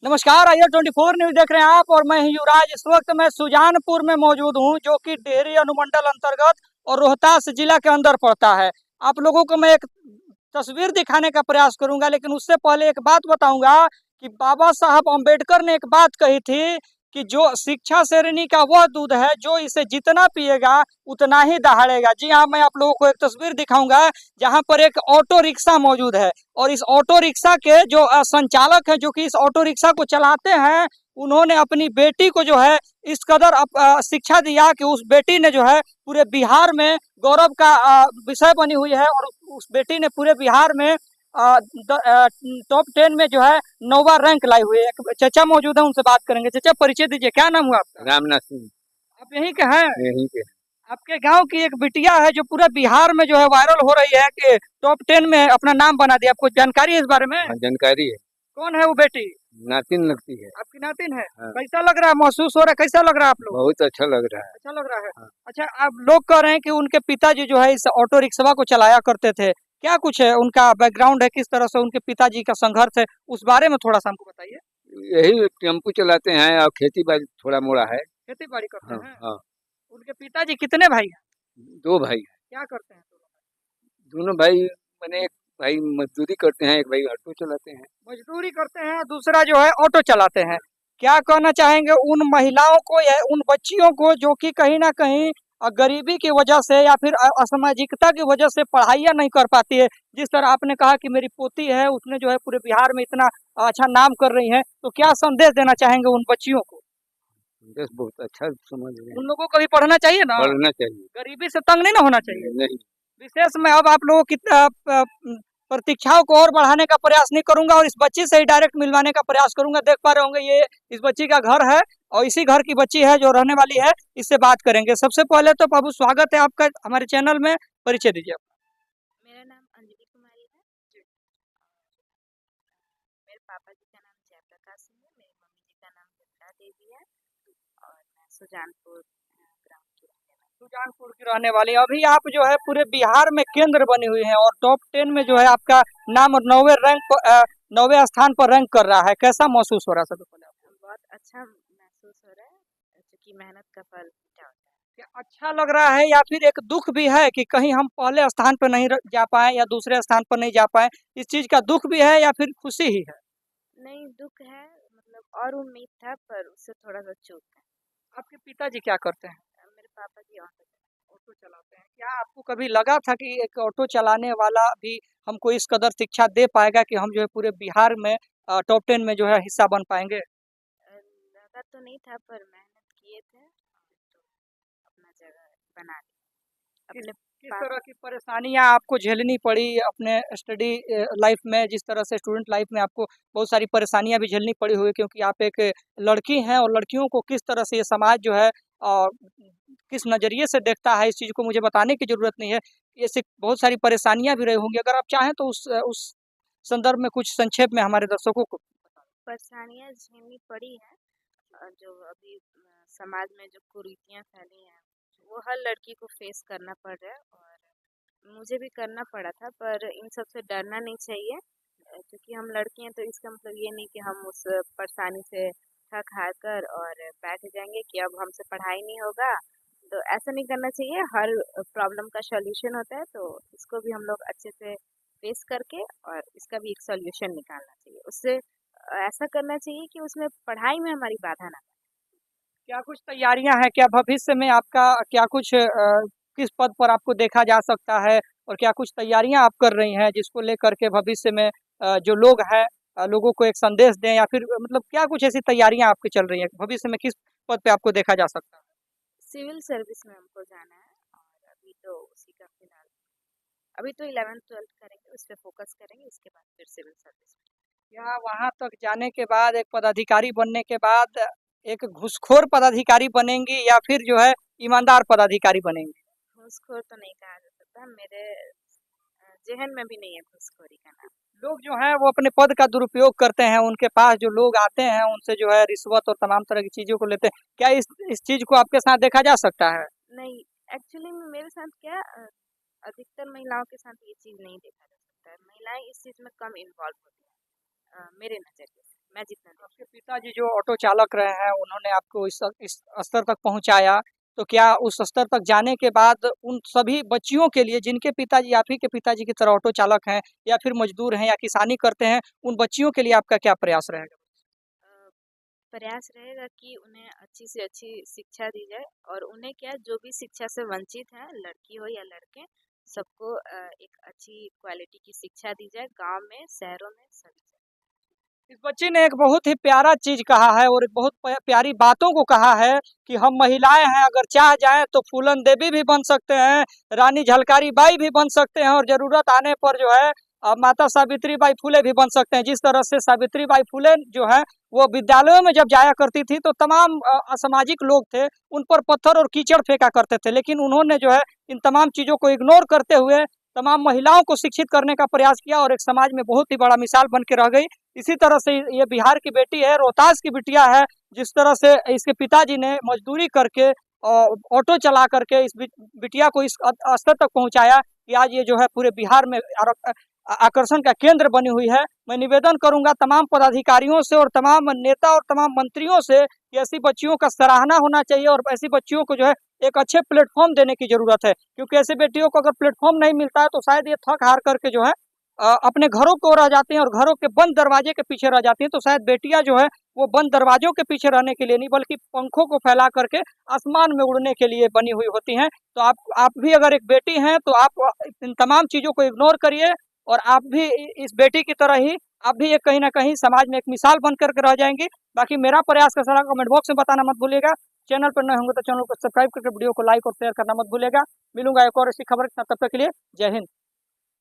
नमस्कार, IR 24 news देख रहे हैं आप और मैं युवराज। इस वक्त मैं सुजानपुर में मौजूद हूं, जो कि डेहरी अनुमंडल अंतर्गत और रोहतास जिला के अंदर पड़ता है। आप लोगों को मैं एक तस्वीर दिखाने का प्रयास करूंगा, लेकिन उससे पहले एक बात बताऊंगा कि बाबा साहब अम्बेडकर ने एक बात कही थी कि जो शिक्षा श्रेणी का वह दूध है जो इसे जितना पिएगा उतना ही दहाड़ेगा। जी हाँ, मैं आप लोगों को एक तस्वीर दिखाऊंगा जहां पर एक ऑटो रिक्शा मौजूद है और इस ऑटो रिक्शा के जो संचालक हैं, जो कि इस ऑटो रिक्शा को चलाते हैं, उन्होंने अपनी बेटी को जो है इस कदर शिक्षा दिया कि उस बेटी ने जो है पूरे बिहार में गौरव का विषय बनी हुई है और उस बेटी ने पूरे बिहार में टॉप 10 में जो है 9वां रैंक लाई हुई है। एक चचा मौजूद है, उनसे बात करेंगे। चचा, परिचय दीजिए, क्या नाम हुआ आपका? रामनाथ सिंह। आप यहीं के हैं? यहीं के। आपके गांव की एक बिटिया है जो पूरे बिहार में जो है वायरल हो रही है कि टॉप 10 में अपना नाम बना दिया। आपको जानकारी है इस बारे में? हाँ, जानकारी है। कौन है वो बेटी? नातिन लगती है। आपकी नातिन है? हाँ। कैसा लग रहा है, महसूस हो रहा है, कैसा लग रहा है आप लोग? बहुत अच्छा लग रहा है। अच्छा लग रहा है। हाँ। अच्छा, आप लोग कह रहे हैं कि उनके पिताजी जो है इस ऑटो रिक्शा को चलाया करते थे, क्या कुछ है उनका बैकग्राउंड है, किस तरह से उनके पिताजी का संघर्ष है, उस बारे में थोड़ा सा हमको बताइए। यही टेम्पू चलाते हैं और खेती बाड़ी थोड़ा मोड़ा है। खेती बाड़ी करते हाँ हैं? हाँ। उनके पिताजी कितने भाई हैं? 2 भाई हैं। क्या करते हैं दोनों? दोनों भाई मैंने एक भाई मजदूरी करते हैं, एक भाई ऑटो चलाते हैं। मजदूरी करते हैं, दूसरा जो है ऑटो चलाते हैं। क्या कहना चाहेंगे उन महिलाओं को या उन बच्चियों को जो कि कहीं ना कहीं गरीबी की वजह से या फिर असामाजिकता की वजह से पढ़ाइयाँ नहीं कर पाती है? जिस तरह आपने कहा कि मेरी पोती है, उसने जो है पूरे बिहार में इतना अच्छा नाम कर रही है, तो क्या संदेश देना चाहेंगे उन बच्चियों को? बस बहुत अच्छा समझ रहे हैं। उन लोगों को भी पढ़ना चाहिए ना? पढ़ना चाहिए। गरीबी से तंग नहीं ना होना चाहिए। नहीं। विशेष में अब आप लोगों की प्रतीक्षाओं को और बढ़ाने का प्रयास नहीं करूंगा और इस बच्ची से ही डायरेक्ट मिलवाने का प्रयास करूंगा। देख पा रहे होंगे ये इस बच्ची का घर है और इसी घर की बच्ची है जो रहने वाली है। इससे बात करेंगे। सबसे पहले तो बाबू, स्वागत है आपका हमारे चैनल में। परिचय दीजिए अपना। मेरा नाम अंजलि कुमारी है। मेरे पापा जी का नाम जयप्रकाश सिंह है, मेरी मम्मी जी का नाम विमला देवी है और मैं सुजानपुर ग्राम की रहने वाली हूँ। सुजानपुर की रहने वाली हैं। अभी आप जो है पूरे बिहार में केंद्र बनी हुई हैं और टॉप 10 में जो है आपका नाम 9वें स्थान पर रैंक कर रहा है। कैसा महसूस हो रहा है? सबसे पहले आपको बहुत अच्छा महसूस हो रहा है क्योंकि मेहनत का फल मीठा होता है। क्या अच्छा लग रहा है या फिर एक दुख भी है कि कहीं हम पहले स्थान पर नहीं जा पाए या दूसरे स्थान पर नहीं जा पाए? इस चीज का दुख भी है या फिर खुशी ही है? नहीं, दुख है, मतलब और उम्मीद था पर उससे थोड़ा सा चूक है। आपके पिताजी क्या करते हैं? मेरे पापा जी ऑटो चलाते हैं। क्या आपको कभी लगा था कि एक ऑटो चलाने वाला भी हमको इस कदर शिक्षा दे पाएगा कि हम जो है पूरे बिहार में टॉप 10 में जो है हिस्सा बन पाएंगे? लगा तो नहीं था पर मेहनत किए थे तो अपना जगह बना ली किस अपने किस पाप। तरह की परेशानियां आपको झेलनी पड़ी अपने स्टडी लाइफ में? जिस तरह से स्टूडेंट लाइफ में आपको बहुत सारी परेशानियां भी झेलनी पड़ी हुई, क्योंकि आप एक लड़की हैं और लड़कियों को किस तरह से ये समाज जो है अ, किस नज़रिए से देखता है, इस चीज़ को मुझे बताने की ज़रूरत नहीं है। ऐसी बहुत सारी परेशानियां भी रही होंगी। अगर आप चाहें तो उस संदर्भ में कुछ संक्षेप में हमारे दर्शकों को। परेशानियाँ झेलनी पड़ी हैं और जो अभी समाज में जो कुरीतियाँ फैली हैं वो हर लड़की को फेस करना पड़ रहा है और मुझे भी करना पड़ा था, पर इन सब से डरना नहीं चाहिए क्योंकि हम लड़की हैं, तो इसका मतलब ये नहीं कि हम उस परेशानी से थक हार कर और बैठ जाएंगे कि अब हमसे पढ़ाई नहीं होगा। तो ऐसा नहीं करना चाहिए, हर प्रॉब्लम का सॉल्यूशन होता है, तो इसको भी हम लोग अच्छे से फेस करके और इसका भी एक सॉल्यूशन निकालना चाहिए। उससे ऐसा करना चाहिए कि उसमें पढ़ाई में हमारी बाधा ना। क्या कुछ तैयारियां हैं? क्या भविष्य में आपका क्या कुछ किस पद पर आपको देखा जा सकता है और क्या कुछ तैयारियां आप कर रही हैं जिसको लेकर के भविष्य में जो लोग हैं लोगों को एक संदेश दें, या फिर मतलब क्या कुछ ऐसी तैयारियां आपकी चल रही हैं? भविष्य में किस पद पे आपको देखा जा सकता है? सिविल सर्विस में हमको जाना है और अभी तो उसी का फिलहाल, अभी तो 11th-12th करेंगे, उस पर फोकस करेंगे, उसके बाद फिर सिविल सर्विस में। या वहां तक जाने के बाद, एक पदाधिकारी बनने के बाद, एक घूसखोर पदाधिकारी बनेंगी या फिर जो है ईमानदार पदाधिकारी बनेंगी? घूसखोर तो नहीं कहा जा सकता, मेरे जहन में भी नहीं है घूसखोरी का नाम। लोग जो हैं वो अपने पद का दुरुपयोग करते हैं, उनके पास जो लोग आते हैं उनसे जो है रिश्वत और तमाम तरह की चीज़ों को लेते हैं। क्या इस चीज़ को आपके साथ देखा जा सकता है? नहीं, एक्चुअली में मेरे साथ क्या अधिकतर महिलाओं के साथ ये चीज़ नहीं देखा जा सकता है। महिलाएं इस चीज़ में कम इन्वॉल्व होती हैं मेरे नज़रिए से। मैं जीतना नहीं। आपके पिताजी जो ऑटो चालक रहे हैं, उन्होंने आपको इस स्तर तक पहुँचाया, तो क्या उस स्तर तक जाने के बाद उन सभी बच्चियों के लिए जिनके पिताजी आप ही के पिताजी की तरह ऑटो चालक हैं या फिर मज़दूर हैं या किसानी करते हैं, उन बच्चियों के लिए आपका क्या प्रयास रहेगा? अ, प्रयास रहेगा कि उन्हें अच्छी से अच्छी शिक्षा दी जाए और उन्हें क्या जो भी शिक्षा से वंचित हैं, लड़की हो या लड़के, सबको एक अच्छी क्वालिटी की शिक्षा दी जाए, गाँव में, शहरों में, सभी जगह। इस बच्ची ने एक बहुत ही प्यारा चीज़ कहा है और एक बहुत प्यारी बातों को कहा है कि हम महिलाएं हैं, अगर चाह जाएं तो फूलन देवी भी बन सकते हैं, रानी झलकारी बाई भी बन सकते हैं और ज़रूरत आने पर जो है माता सावित्री बाई फुले भी बन सकते हैं। जिस तरह से सावित्री बाई फुले जो है वो विद्यालयों में जब जाया करती थी तो तमाम असामाजिक लोग थे उन पर पत्थर और कीचड़ फेंका करते थे, लेकिन उन्होंने जो है इन तमाम चीज़ों को इग्नोर करते हुए तमाम महिलाओं को शिक्षित करने का प्रयास किया और एक समाज में बहुत ही बड़ा मिसाल बन के रह गई। इसी तरह से ये बिहार की बेटी है, रोहतास की बिटिया है, जिस तरह से इसके पिताजी ने मजदूरी करके ऑटो चला करके इस बिटिया को इस स्तर तक पहुंचाया कि आज ये जो है पूरे बिहार में आकर्षण का केंद्र बनी हुई है। मैं निवेदन करूंगा तमाम पदाधिकारियों से और तमाम नेता और तमाम मंत्रियों से कि ऐसी बच्चियों का सराहना होना चाहिए और ऐसी बच्चियों को जो है एक अच्छे प्लेटफॉर्म देने की जरूरत है, क्योंकि ऐसी बेटियों को अगर प्लेटफॉर्म नहीं मिलता है तो शायद ये थक हार करके जो है अपने घरों को रह जाती हैं और घरों के बंद दरवाजे के पीछे रह जाती हैं। तो शायद बेटियां जो है वो बंद दरवाजों के पीछे रहने के लिए नहीं बल्कि पंखों को फैला करके आसमान में उड़ने के लिए बनी हुई होती हैं। तो आप भी अगर एक बेटी हैं तो आप इन तमाम चीज़ों को इग्नोर करिए और आप भी इस बेटी की तरह ही आप भी एक कहीं ना कहीं समाज में एक मिसाल बन करके रह जाएंगी। बाकी मेरा प्रयास का सलाह कमेंट बॉक्स में बताना मत भूलिएगा। चैनल पर नए होंगे तो चैनल को सब्सक्राइब करके वीडियो को लाइक और शेयर करना मत भूलिएगा। मिलूंगा एक और ऐसी खबर तब तक के लिए जय हिंद।